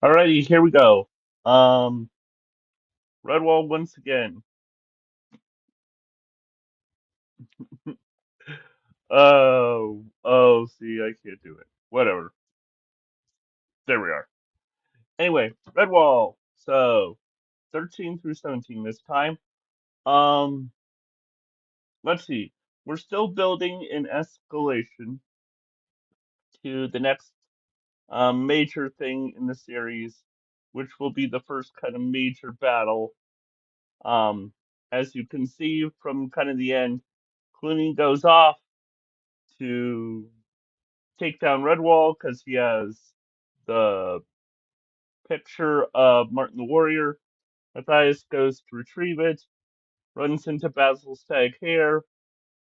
Alrighty, here we go. Um, Redwall once again. See, I can't do it. Whatever. There we are. Anyway, Redwall. So, 13 through 17 this time. Um, let's see. We're still building in escalation to the next major thing in the series, which will be the first kind of major battle. Um, as you can see from kind of the end, Clooney goes off to take down Redwall because he has the picture of Martin the Warrior. Matthias goes to retrieve it, runs into Basil Stag Hare,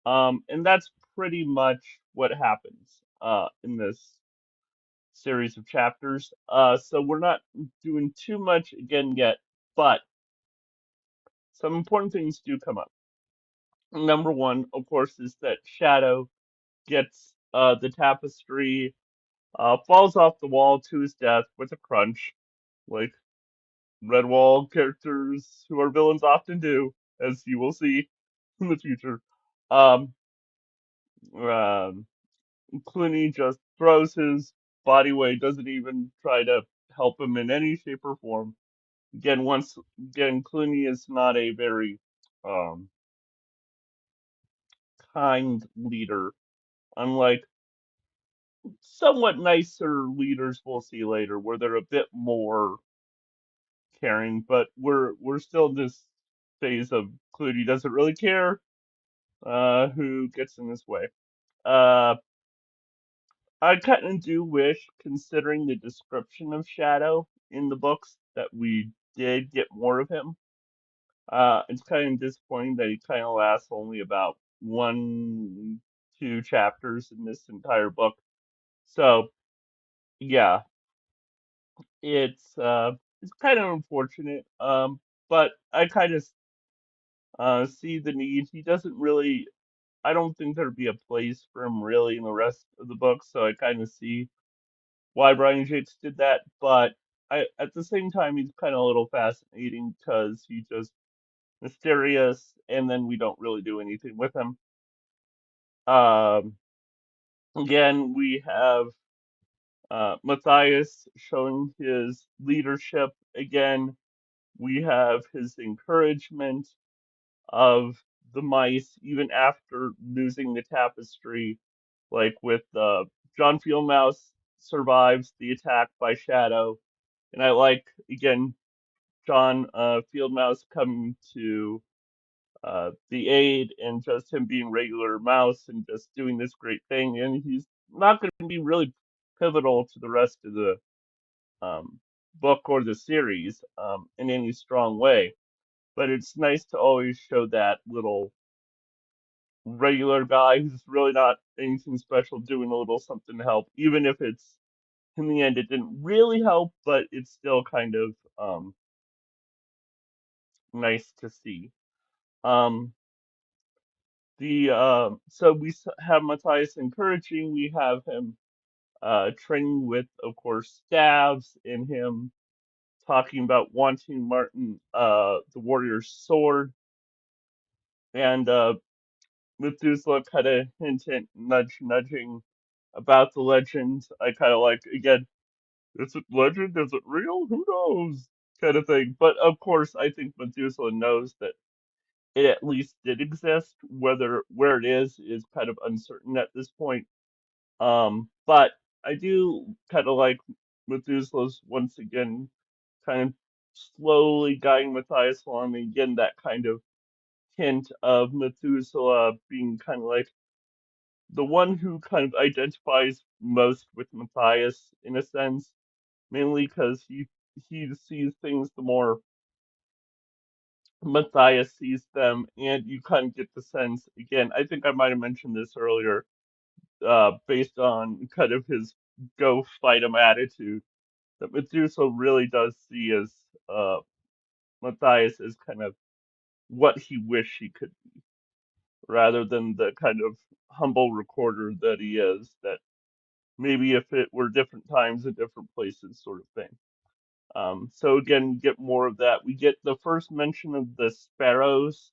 and that's pretty much what happens in this series of chapters. So we're not doing too much again yet, but some important things do come up. Number one, of course, is that Shadow gets the tapestry, falls off the wall to his death with a crunch, like Redwall characters who are villains often do, as you will see in the future. Um, um, Clooney just throws his body away, doesn't even try to help him in any shape or form. Again, Clooney is not a very um, kind leader, unlike somewhat nicer leaders we'll see later, where they're a bit more caring. But we're still in this phase of Clooney doesn't really care who gets in his way. Uh, I kind of do wish, considering the description of Shadow in the books, that we did get more of him. It's kind of disappointing that he kind of lasts only about one, two chapters in this entire book. So yeah, it's kind of unfortunate. But I kind of see the need. He doesn't really. I don't think there'd be a place for him really in the rest of the book. So I kind of see why Brian Jakes did that, but at the same time he's kind of a little fascinating because he's just mysterious, and then we don't really do anything with him. Um, Again, we have Matthias showing his leadership. Again, we have his encouragement of the mice even after losing the tapestry, like with John Fieldmouse survives the attack by Shadow. And I like, again, John Fieldmouse coming to the aid and just him being regular mouse and just doing this great thing. And he's not going to be really pivotal to the rest of the um, book or the series in any strong way. But it's nice to always show that little regular guy who's really not anything special doing a little something to help, even if it's in the end it didn't really help, but it's still kind of nice to see. Um, the so we have Matthias encouraging. We have him training with, of course, staves, and him talking about wanting Martin, the warrior's sword, and Methuselah kind of nudging about the legend. I kind of like, again, is it legend? Is it real? Who knows? Kind of thing. But of course, I think Methuselah knows that it at least did exist. Whether where it is kind of uncertain at this point. But I do kind of like Methuselah's once again kind of slowly guiding Matthias along, and again that kind of hint of Methuselah being kind of like the one who kind of identifies most with Matthias in a sense, mainly because he sees things the more Matthias sees them, and you kind of get the sense again. I think I might have mentioned this earlier, based on kind of his go fight him attitude, that Methuselah really does see as Matthias as kind of what he wished he could be, rather than the kind of humble recorder that he is. That maybe if it were different times and different places, sort of thing. So again, we get more of that. We get the first mention of the sparrows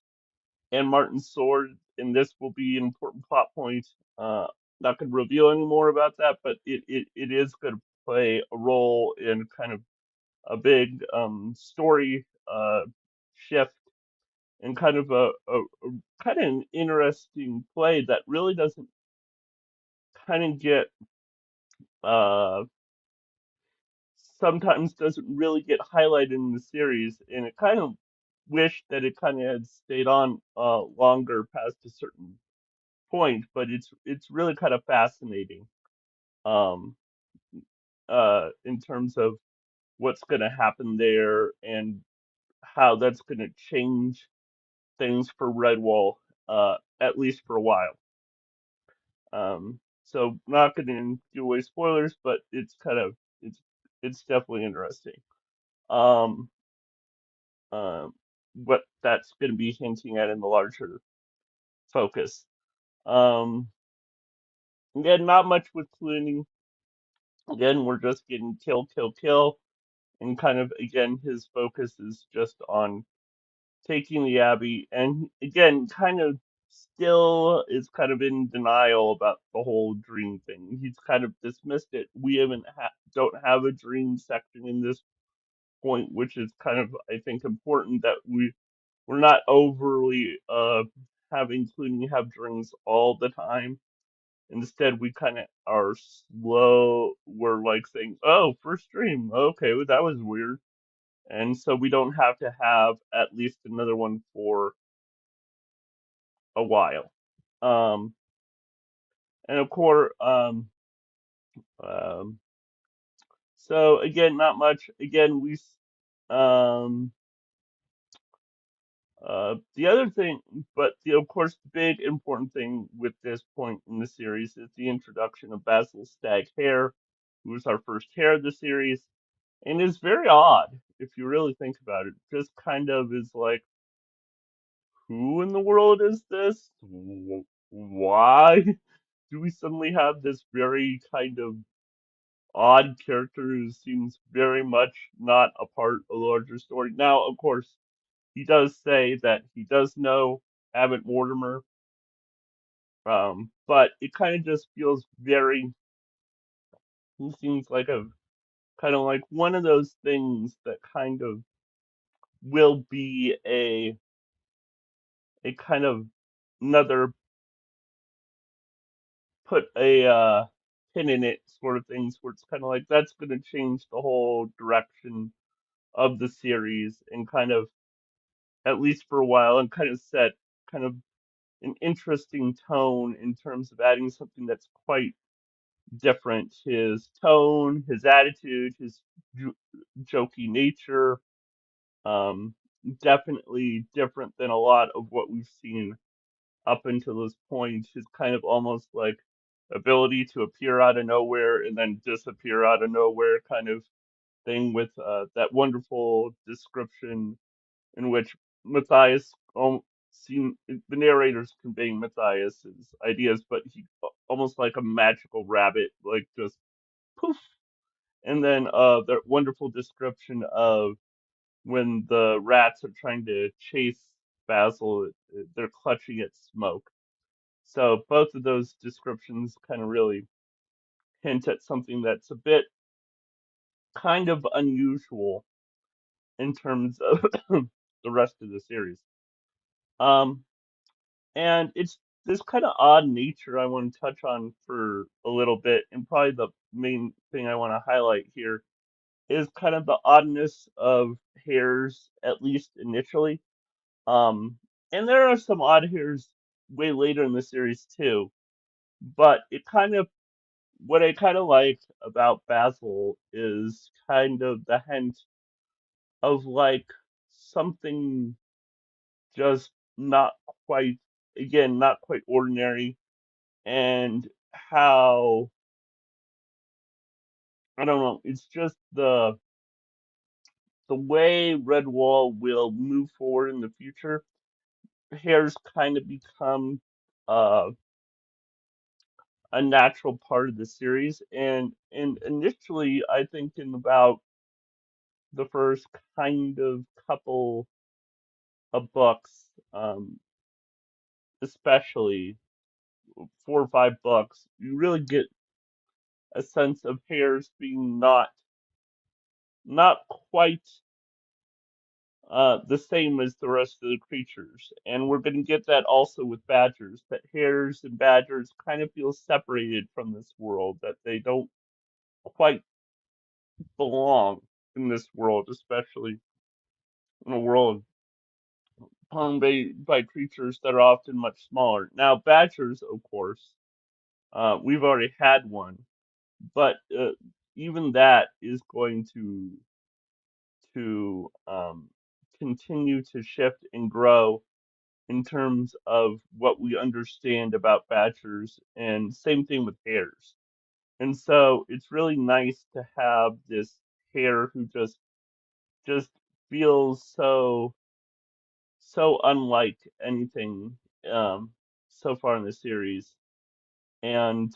and Martin's sword, and this will be an important plot point. Uh, Not going to reveal any more about that, but it is going to play a role in kind of a big story shift and kind of a kind of an interesting play that really doesn't kind of get uh, sometimes doesn't really get highlighted in the series, and it kind of wish that it kind of had stayed on longer past a certain point, but it's really kind of fascinating um, in terms of what's going to happen there and how that's going to change things for Redwall, at least for a while. So not going to give away spoilers, but it's it's definitely interesting. Um, um, what that's going to be hinting at in the larger focus. Um, Again, not much with Clooney. Again, we're just getting kill, kill, kill, and kind of again his focus is just on taking the Abbey, and again, kind of still is kind of in denial about the whole dream thing. He's kind of dismissed it. We don't have a dream section in this point, which is kind of I think important that we're not overly having Clooney have dreams all the time. Instead, we kind of are slow. We're like saying, "Oh, first dream. Okay, well, that was weird." And so we don't have to have at least another one for a while. Um, and of course, um, so again, not much. Again, um, the other thing, but of course, the big important thing with this point in the series is the introduction of Basil Stag Hare, who is our first hare of the series, and is very odd if you really think about it. Just kind of is like, who in the world is this? Why do we suddenly have this very kind of odd character who seems very much not a part of the larger story? Now, of course, he does say that he does know Abbott Mortimer, but it kind of just feels very. He seems like a kind of like one of those things that kind of will be a kind of another put a pin in it sort of things where it's kind of like that's going to change the whole direction of the series and kind of at least for a while and kind of set kind of an interesting tone in terms of adding something that's quite different. His tone, his attitude, his jo- jokey nature, um, definitely different than a lot of what we've seen up until this point. His kind of almost like ability to appear out of nowhere and then disappear out of nowhere kind of thing with that wonderful description in which Matthias seen the narrator's conveying Matthias's ideas, but he almost like a magical rabbit, like just poof. And then the wonderful description of when the rats are trying to chase Basil, they're clutching at smoke. So both of those descriptions kind of really hint at something that's a bit kind of unusual in terms of the rest of the series. Um, and it's this kind of odd nature I want to touch on for a little bit, and probably the main thing I want to highlight here is kind of the oddness of hairs, at least initially. Um, and there are some odd hairs way later in the series too, but it kind of what I kind of like about Basil is kind of the hint of like something just not quite, again, not quite ordinary, and how, I don't know, it's just the way Redwall will move forward in the future. Hare's kind of become uh, a natural part of the series, and initially, I think in about the first kind of couple of books, especially 4 or 5 books, you really get a sense of hares being not quite the same as the rest of the creatures. And we're going to get that also with badgers, that hares and badgers kind of feel separated from this world, that they don't quite belong in this world, especially in a world hung by creatures that are often much smaller. Now, badgers, of course, we've already had one, but even that is going to continue to shift and grow in terms of what we understand about badgers, and same thing with hares. And so it's really nice to have this hare who just feels so unlike anything um so far in the series. And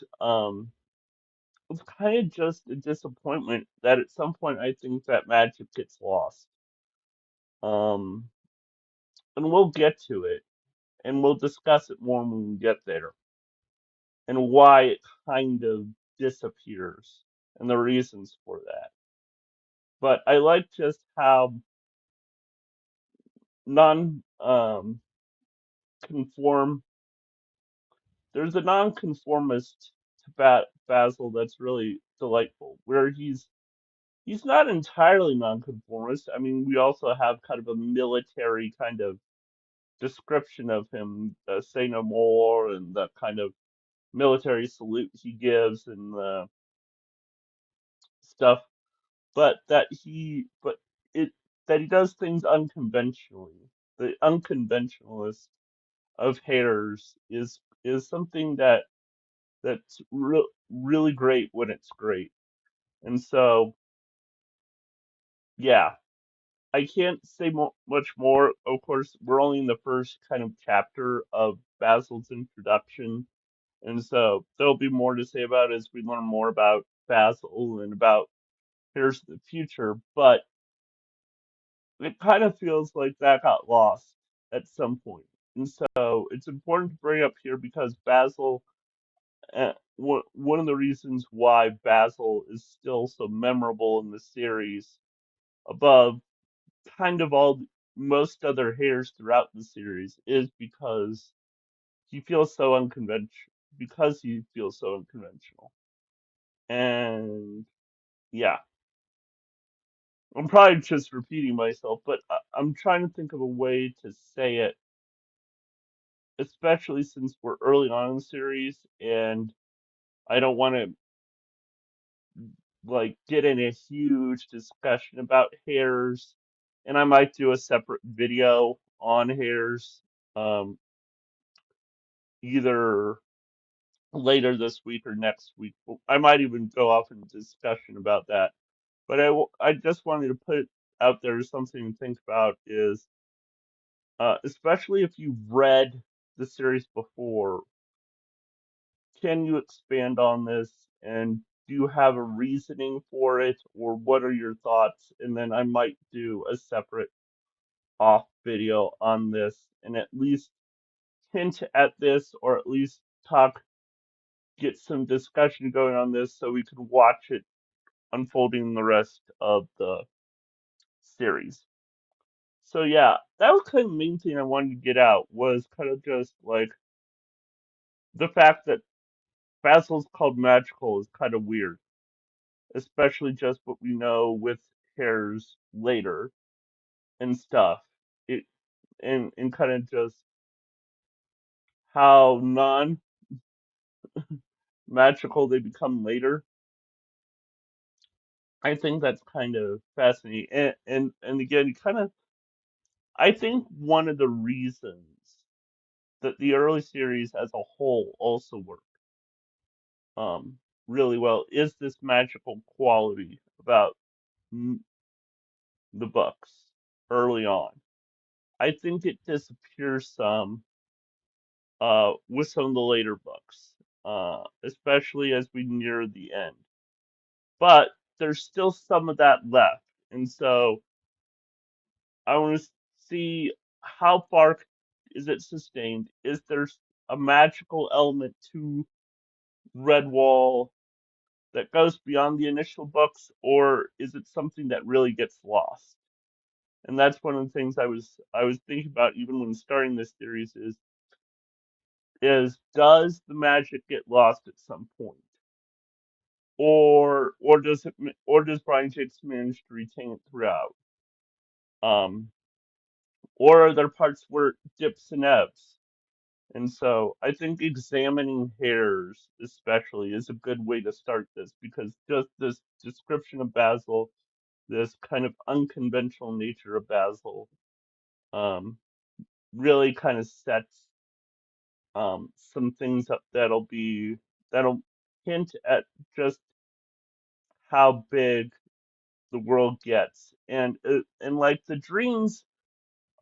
it's kind of just a disappointment that at some point I think that magic gets lost. Um and we'll get to it, and we'll discuss it more when we get there, and why it kind of disappears and the reasons for that. But I like just how non conform there's a non-conformist to Basil that's really delightful, where he's not entirely non-conformist. I mean, we also have kind of a military kind of description of him, say no more, and the kind of military salute he gives and the stuff, but it that he does things unconventionally. The unconventionalist of Hares is something that's really great when it's great. And so, yeah, I can't say much more. Of course, we're only in the first kind of chapter of Basil's introduction, and so there'll be more to say about it as we learn more about Basil and about Here's the Future. But it kind of feels like that got lost at some point. And so it's important to bring up here because Basil, one of the reasons why Basil is still so memorable in the series above kind of most other hares throughout the series is he feels so unconventional because he feels so unconventional. And yeah, I'm probably just repeating myself, but I'm trying to think of a way to say it, especially since we're early on in the series and I don't want to like get in a huge discussion about hares, and I might do a separate video on hares, um, either later this week or next week. I might even go off in discussion about that. But I just wanted to put it out there as something to think about is, especially if you've read the series before, can you expand on this, and do you have a reasoning for it, or what are your thoughts? And then I might do a separate off video on this and at least hint at this, or at least get some discussion going on this so we can watch it unfolding the rest of the series. So yeah, that was kind of the main thing I wanted to get out, was kind of just like the fact that Basil's called magical is kind of weird, especially just what we know with Hare's later and stuff. It and kind of just how non magical they become later. I think that's kind of fascinating. And again, kind of I think one of the reasons that the early series as a whole also work um really well is this magical quality about m- the books early on. I think it disappears some with some of the later books, especially as we near the end. But there's still some of that left, And so I want to see how far is it sustained? Is there a magical element to Redwall that goes beyond the initial books, or is it something that really gets lost? And that's one of the things I was thinking about even when starting this series is does the magic get lost at some point, or does Brian Jakes manage to retain it throughout? Um, or are there parts where it dips and ebbs? And so I think examining hares, especially, is a good way to start this because just this description of Basil, this kind of unconventional nature of Basil, um, really kind of sets some things up that'll hint at just how big the world gets, and like the dreams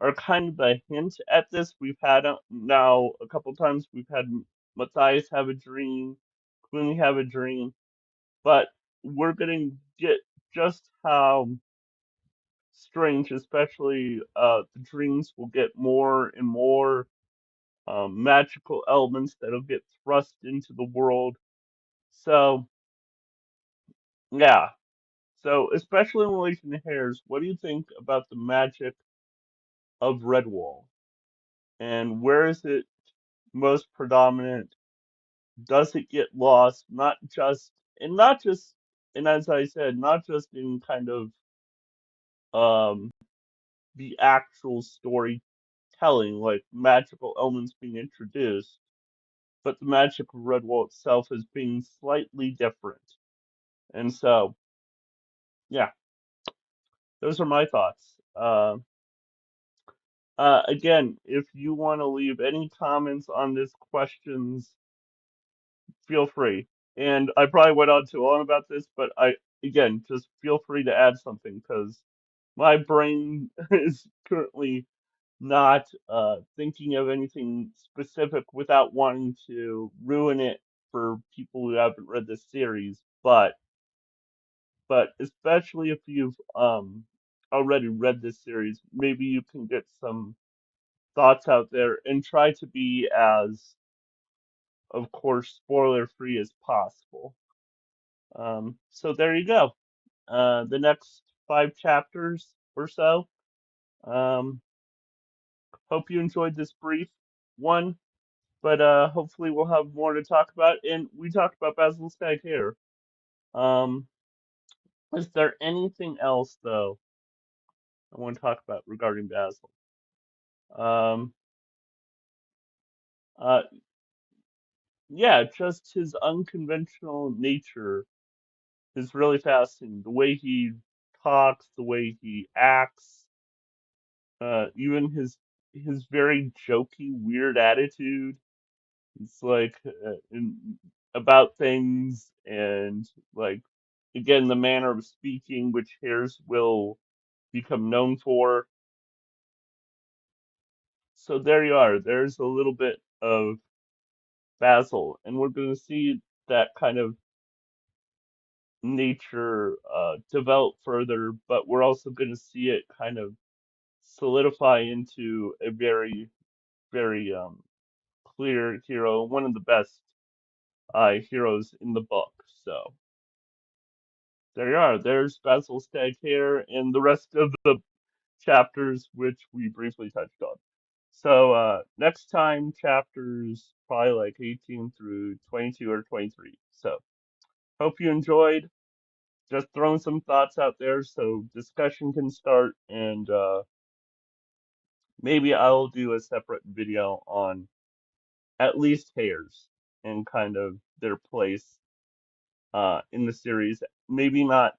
are kind of a hint at this. We've had now a couple times. We've had Matthias have a dream, Queenie have a dream, but we're gonna get just how strange, especially the dreams will get more and more magical elements that'll get thrust into the world. So yeah, so especially in relation to hares, what do you think about the magic of Redwall, and where is it most predominant? Does it get lost? Not just, and as I said, not just in kind of um the actual storytelling, like magical elements being introduced, but the magic of Redwall itself as being slightly different. And so, yeah, those are my thoughts. Again, if you want to leave any comments on this questions, feel free. And I probably went on too long about this, but again, just feel free to add something because my brain is currently not thinking of anything specific without wanting to ruin it for people who haven't read this series. But especially if you've already read this series, maybe you can get some thoughts out there and try to be as, of course, spoiler free as possible. So there you go. The next 5 chapters or so. Um, hope you enjoyed this brief one, but hopefully we'll have more to talk about. And we talked about Basil Stag here. Um, is there anything else though I want to talk about regarding Basil? Um, uh, yeah, just his unconventional nature is really fascinating. The way he talks, the way he acts, even his very jokey, weird attitude. It's like about things and like again the manner of speaking, which Hares will become known for. So there you are. There's a little bit of Basil, and we're going to see that kind of nature develop further, but we're also going to see it kind of solidify into a very, very clear hero, one of the best heroes in the book. So there you are. There's Basil Stag Hare and the rest of the chapters, which we briefly touched on. So next time, chapters probably like 18 through 22 or 23. So hope you enjoyed. Just throwing some thoughts out there so discussion can start, and maybe I'll do a separate video on at least hares and kind of their place in the series. Maybe not,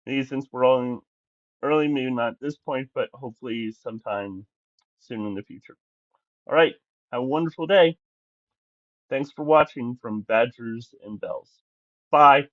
maybe since we're all in early, maybe not at this point, but hopefully sometime soon in the future. All right, have a wonderful day. Thanks for watching from Badgers and Bells. Bye.